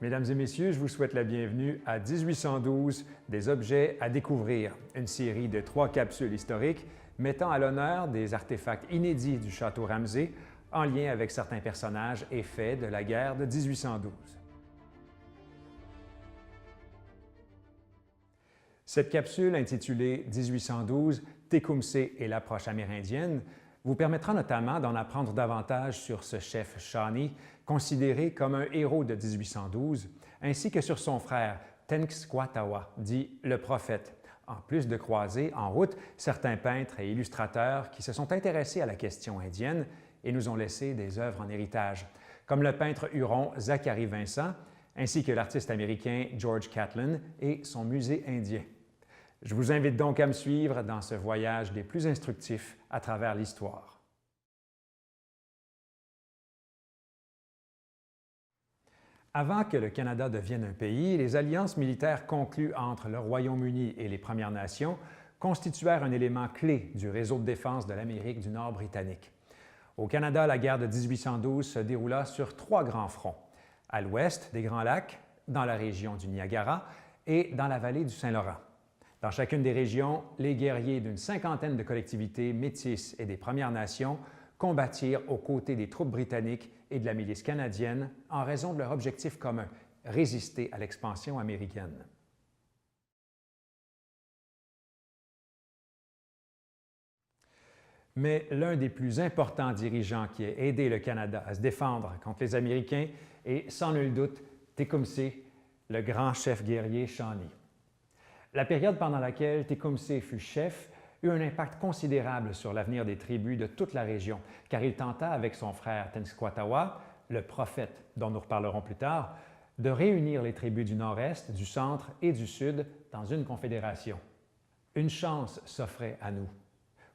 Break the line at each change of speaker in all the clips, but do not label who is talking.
Mesdames et messieurs, je vous souhaite la bienvenue à 1812 des objets à découvrir, une série de 3 capsules historiques mettant à l'honneur des artefacts inédits du château Ramsay en lien avec certains personnages et faits de la guerre de 1812. Cette capsule intitulée 1812 « Tecumseh et l'approche amérindienne » vous permettra notamment d'en apprendre davantage sur ce chef Shawnee, considéré comme un héros de 1812, ainsi que sur son frère Tenskwatawa, dit le prophète, en plus de croiser en route certains peintres et illustrateurs qui se sont intéressés à la question indienne et nous ont laissé des œuvres en héritage, comme le peintre huron Zachary Vincent, ainsi que l'artiste américain George Catlin et son musée indien. Je vous invite donc à me suivre dans ce voyage des plus instructifs à travers l'histoire. Avant que le Canada devienne un pays, les alliances militaires conclues entre le Royaume-Uni et les Premières Nations constituèrent un élément clé du réseau de défense de l'Amérique du Nord britannique. Au Canada, la guerre de 1812 se déroula sur 3 grands fronts, à l'ouest des Grands Lacs, dans la région du Niagara et dans la vallée du Saint-Laurent. Dans chacune des régions, les guerriers d'une 50aine de collectivités métisses et des Premières Nations combattirent aux côtés des troupes britanniques et de la milice canadienne en raison de leur objectif commun, résister à l'expansion américaine. Mais l'un des plus importants dirigeants qui a aidé le Canada à se défendre contre les Américains est, sans nul doute, Tecumseh, le grand chef guerrier Shawnee. La période pendant laquelle Tecumseh fut chef eut un impact considérable sur l'avenir des tribus de toute la région, car il tenta avec son frère Tenskwatawa, le prophète dont nous reparlerons plus tard, de réunir les tribus du nord-est, du centre et du sud dans une confédération. Une chance s'offrait à nous.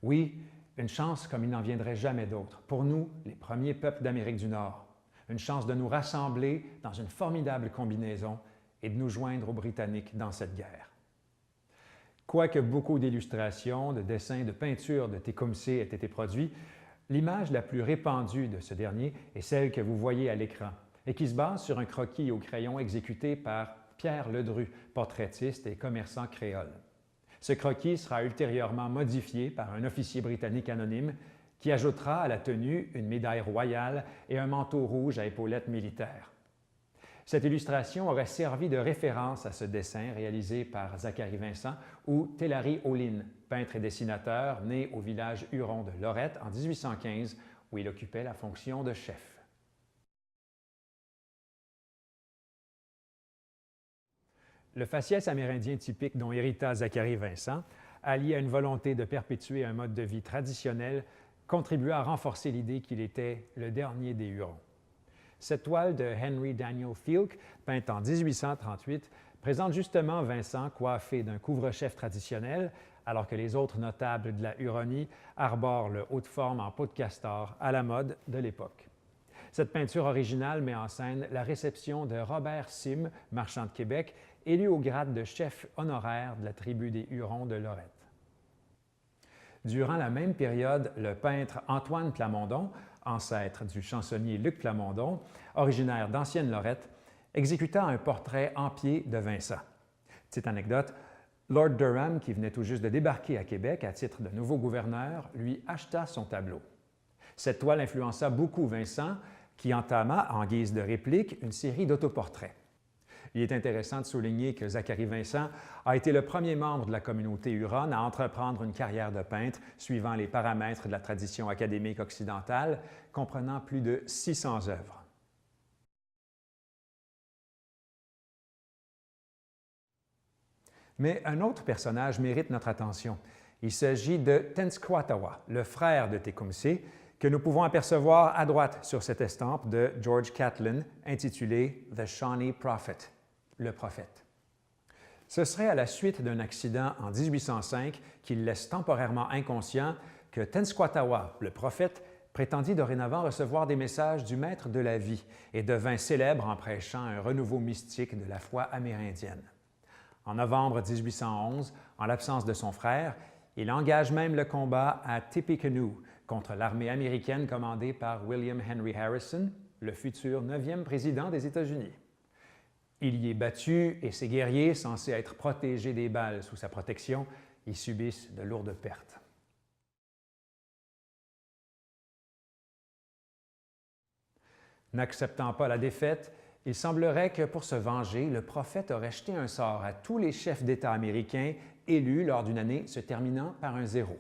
Oui, une chance comme il n'en viendrait jamais d'autre, pour nous, les premiers peuples d'Amérique du Nord. Une chance de nous rassembler dans une formidable combinaison et de nous joindre aux Britanniques dans cette guerre. Quoique beaucoup d'illustrations, de dessins, de peintures de Tecumseh aient été produits, l'image la plus répandue de ce dernier est celle que vous voyez à l'écran et qui se base sur un croquis au crayon exécuté par Pierre Ledru, portraitiste et commerçant créole. Ce croquis sera ultérieurement modifié par un officier britannique anonyme qui ajoutera à la tenue une médaille royale et un manteau rouge à épaulettes militaires. Cette illustration aurait servi de référence à ce dessin réalisé par Zachary Vincent ou Tellary Olin, peintre et dessinateur né au village huron de Lorette en 1815, où il occupait la fonction de chef. Le faciès amérindien typique dont hérita Zachary Vincent, allié à une volonté de perpétuer un mode de vie traditionnel, contribua à renforcer l'idée qu'il était le dernier des Hurons. Cette toile de Henry Daniel Fielk, peinte en 1838, présente justement Vincent coiffé d'un couvre-chef traditionnel, alors que les autres notables de la Huronie arborent le haut de forme en peau de castor à la mode de l'époque. Cette peinture originale met en scène la réception de Robert Sim, marchand de Québec, élu au grade de chef honoraire de la tribu des Hurons de Lorette. Durant la même période, le peintre Antoine Plamondon, ancêtre du chansonnier Luc Plamondon, originaire d'ancienne Lorette, exécuta un portrait en pied de Vincent. Petite anecdote, Lord Durham, qui venait tout juste de débarquer à Québec à titre de nouveau gouverneur, lui acheta son tableau. Cette toile influença beaucoup Vincent, qui entama, en guise de réplique, une série d'autoportraits. Il est intéressant de souligner que Zachary Vincent a été le premier membre de la communauté huronne à entreprendre une carrière de peintre suivant les paramètres de la tradition académique occidentale, comprenant plus de 600 œuvres. Mais un autre personnage mérite notre attention. Il s'agit de Tenskwatawa, le frère de Tecumseh, que nous pouvons apercevoir à droite sur cette estampe de George Catlin intitulée « The Shawnee Prophet », le prophète. Ce serait à la suite d'un accident en 1805 qui le laisse temporairement inconscient que Tenskwatawa, le prophète, prétendit dorénavant recevoir des messages du Maître de la vie et devint célèbre en prêchant un renouveau mystique de la foi amérindienne. En novembre 1811, en l'absence de son frère, il engage même le combat à Tippecanoe contre l'armée américaine commandée par William Henry Harrison, le futur 9e président des États-Unis. Il y est battu et ses guerriers, censés être protégés des balles sous sa protection, y subissent de lourdes pertes. N'acceptant pas la défaite, il semblerait que pour se venger, le prophète aurait jeté un sort à tous les chefs d'État américains élus lors d'une année se terminant par un 0.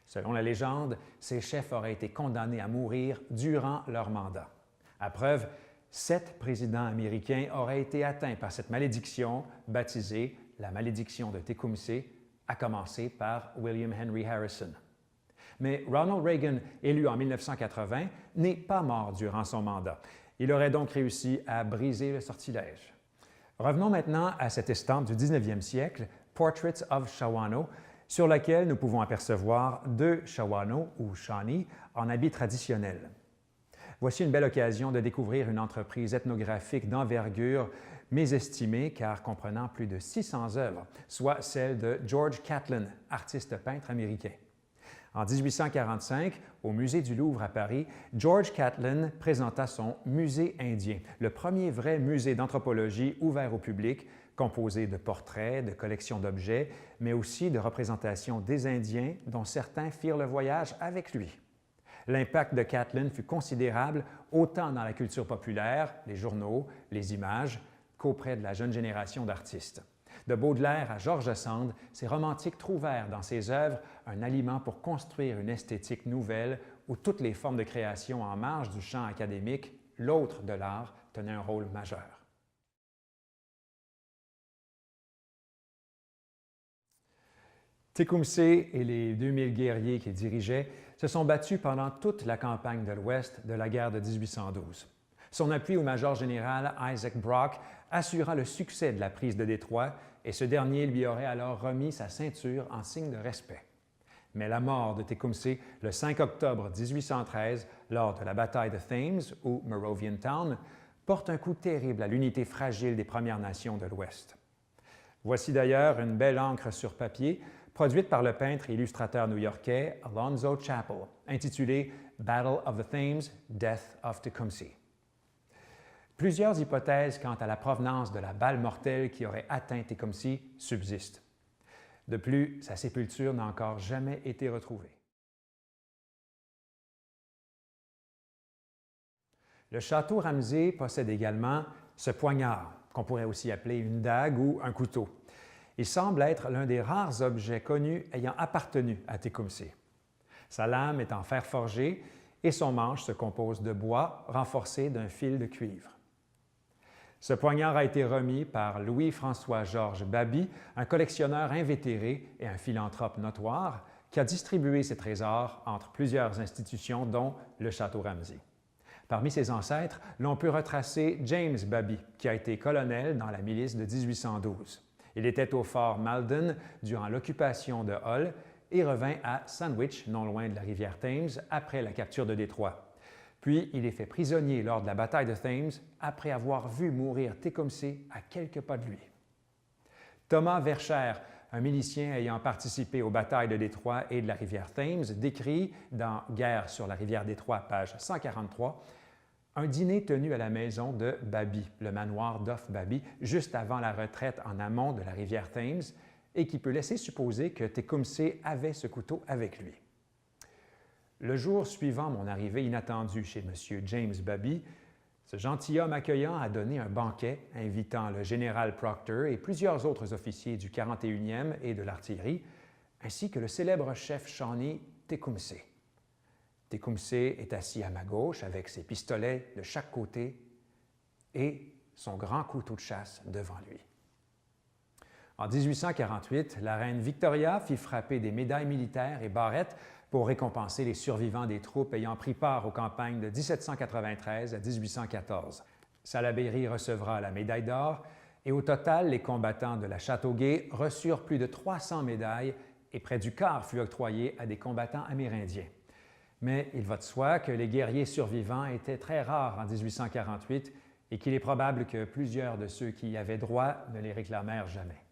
Selon la légende, ces chefs auraient été condamnés à mourir durant leur mandat. À preuve, 7 présidents américains auraient été atteints par cette malédiction, baptisée la malédiction de Tecumseh, à commencer par William Henry Harrison. Mais Ronald Reagan, élu en 1980, n'est pas mort durant son mandat. Il aurait donc réussi à briser le sortilège. Revenons maintenant à cette estampe du 19e siècle, Portraits of Shawanoe, sur laquelle nous pouvons apercevoir 2 Shawanoe ou Shawnee en habits traditionnels. Voici une belle occasion de découvrir une entreprise ethnographique d'envergure mésestimée car comprenant plus de 600 œuvres, soit celle de George Catlin, artiste peintre américain. En 1845, au Musée du Louvre à Paris, George Catlin présenta son Musée indien, le premier vrai musée d'anthropologie ouvert au public, composé de portraits, de collections d'objets, mais aussi de représentations des Indiens dont certains firent le voyage avec lui. L'impact de Catlin fut considérable autant dans la culture populaire, les journaux, les images, qu'auprès de la jeune génération d'artistes. De Baudelaire à George Sand, ces romantiques trouvèrent dans ses œuvres un aliment pour construire une esthétique nouvelle où toutes les formes de création en marge du champ académique, l'autre de l'art, tenaient un rôle majeur. Tecumseh et les 2000 guerriers qu'il dirigeait se sont battus pendant toute la campagne de l'Ouest de la guerre de 1812. Son appui au major général Isaac Brock assura le succès de la prise de Détroit et ce dernier lui aurait alors remis sa ceinture en signe de respect. Mais la mort de Tecumseh le 5 octobre 1813, lors de la bataille de Thames ou Moravian Town, porte un coup terrible à l'unité fragile des Premières Nations de l'Ouest. Voici d'ailleurs une belle encre sur papier produite par le peintre et illustrateur new-yorkais Alonzo Chappell, intitulée « Battle of the Thames, Death of Tecumseh ». Plusieurs hypothèses quant à la provenance de la balle mortelle qui aurait atteint Tecumseh subsistent. De plus, sa sépulture n'a encore jamais été retrouvée. Le château Ramsay possède également ce poignard, qu'on pourrait aussi appeler une dague ou un couteau. Il semble être l'un des rares objets connus ayant appartenu à Tecumseh. Sa lame est en fer forgé et son manche se compose de bois renforcé d'un fil de cuivre. Ce poignard a été remis par Louis-François-Georges Baby, un collectionneur invétéré et un philanthrope notoire, qui a distribué ses trésors entre plusieurs institutions, dont le Château Ramsay. Parmi ses ancêtres, l'on peut retracer James Baby, qui a été colonel dans la milice de 1812. Il était au fort Malden durant l'occupation de Hull et revint à Sandwich, non loin de la rivière Thames, après la capture de Détroit. Puis, il est fait prisonnier lors de la bataille de Thames après avoir vu mourir Tecumseh à quelques pas de lui. Thomas Vercher, un milicien ayant participé aux batailles de Détroit et de la rivière Thames, décrit dans « Guerre sur la rivière Détroit », page 143, un dîner tenu à la maison de Baby, le manoir d'Off Baby, juste avant la retraite en amont de la rivière Thames, et qui peut laisser supposer que Tecumseh avait ce couteau avec lui. Le jour suivant mon arrivée inattendue chez M. James Baby, ce gentilhomme accueillant a donné un banquet invitant le général Proctor et plusieurs autres officiers du 41e et de l'artillerie, ainsi que le célèbre chef Shawnee Tecumseh. Tecumseh est assis à ma gauche avec ses pistolets de chaque côté et son grand couteau de chasse devant lui. En 1848, la reine Victoria fit frapper des médailles militaires et barrettes pour récompenser les survivants des troupes ayant pris part aux campagnes de 1793 à 1814. Salaberry recevra la médaille d'or et au total, les combattants de la Châteauguay reçurent plus de 300 médailles et près du quart fut octroyé à des combattants amérindiens. Mais il va de soi que les guerriers survivants étaient très rares en 1848 et qu'il est probable que plusieurs de ceux qui y avaient droit ne les réclamèrent jamais.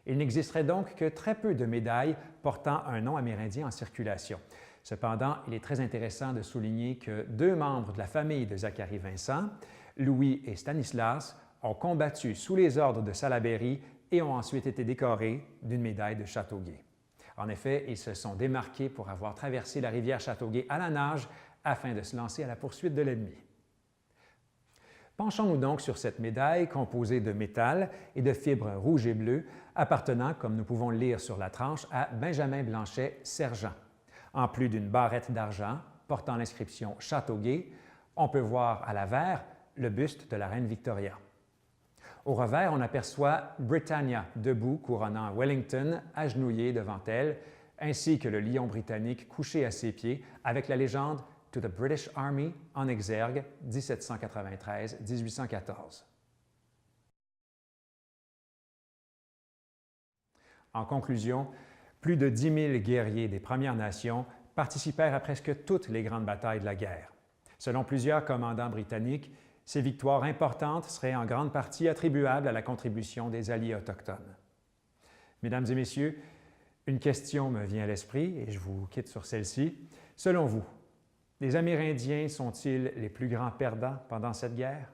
Il n'existerait donc que très peu de médailles portant un nom amérindien en circulation. Cependant, il est très intéressant de souligner que 2 membres de la famille de Zacharie Vincent, Louis et Stanislas, ont combattu sous les ordres de Salaberry et ont ensuite été décorés d'une médaille de Châteauguay. En effet, ils se sont démarqués pour avoir traversé la rivière Châteauguay à la nage afin de se lancer à la poursuite de l'ennemi. Penchons-nous donc sur cette médaille composée de métal et de fibres rouges et bleues appartenant, comme nous pouvons le lire sur la tranche, à Benjamin Blanchet, sergent. En plus d'une barrette d'argent portant l'inscription Châteauguay, on peut voir à l'avers le buste de la reine Victoria. Au revers, on aperçoit Britannia debout couronnant Wellington agenouillé devant elle, ainsi que le lion britannique couché à ses pieds avec la légende « To the British Army » en exergue 1793-1814. En conclusion, plus de 10 000 guerriers des Premières Nations participèrent à presque toutes les grandes batailles de la guerre. Selon plusieurs commandants britanniques, ces victoires importantes seraient en grande partie attribuables à la contribution des Alliés autochtones. Mesdames et Messieurs, une question me vient à l'esprit et je vous quitte sur celle-ci. Selon vous, les Amérindiens sont-ils les plus grands perdants pendant cette guerre?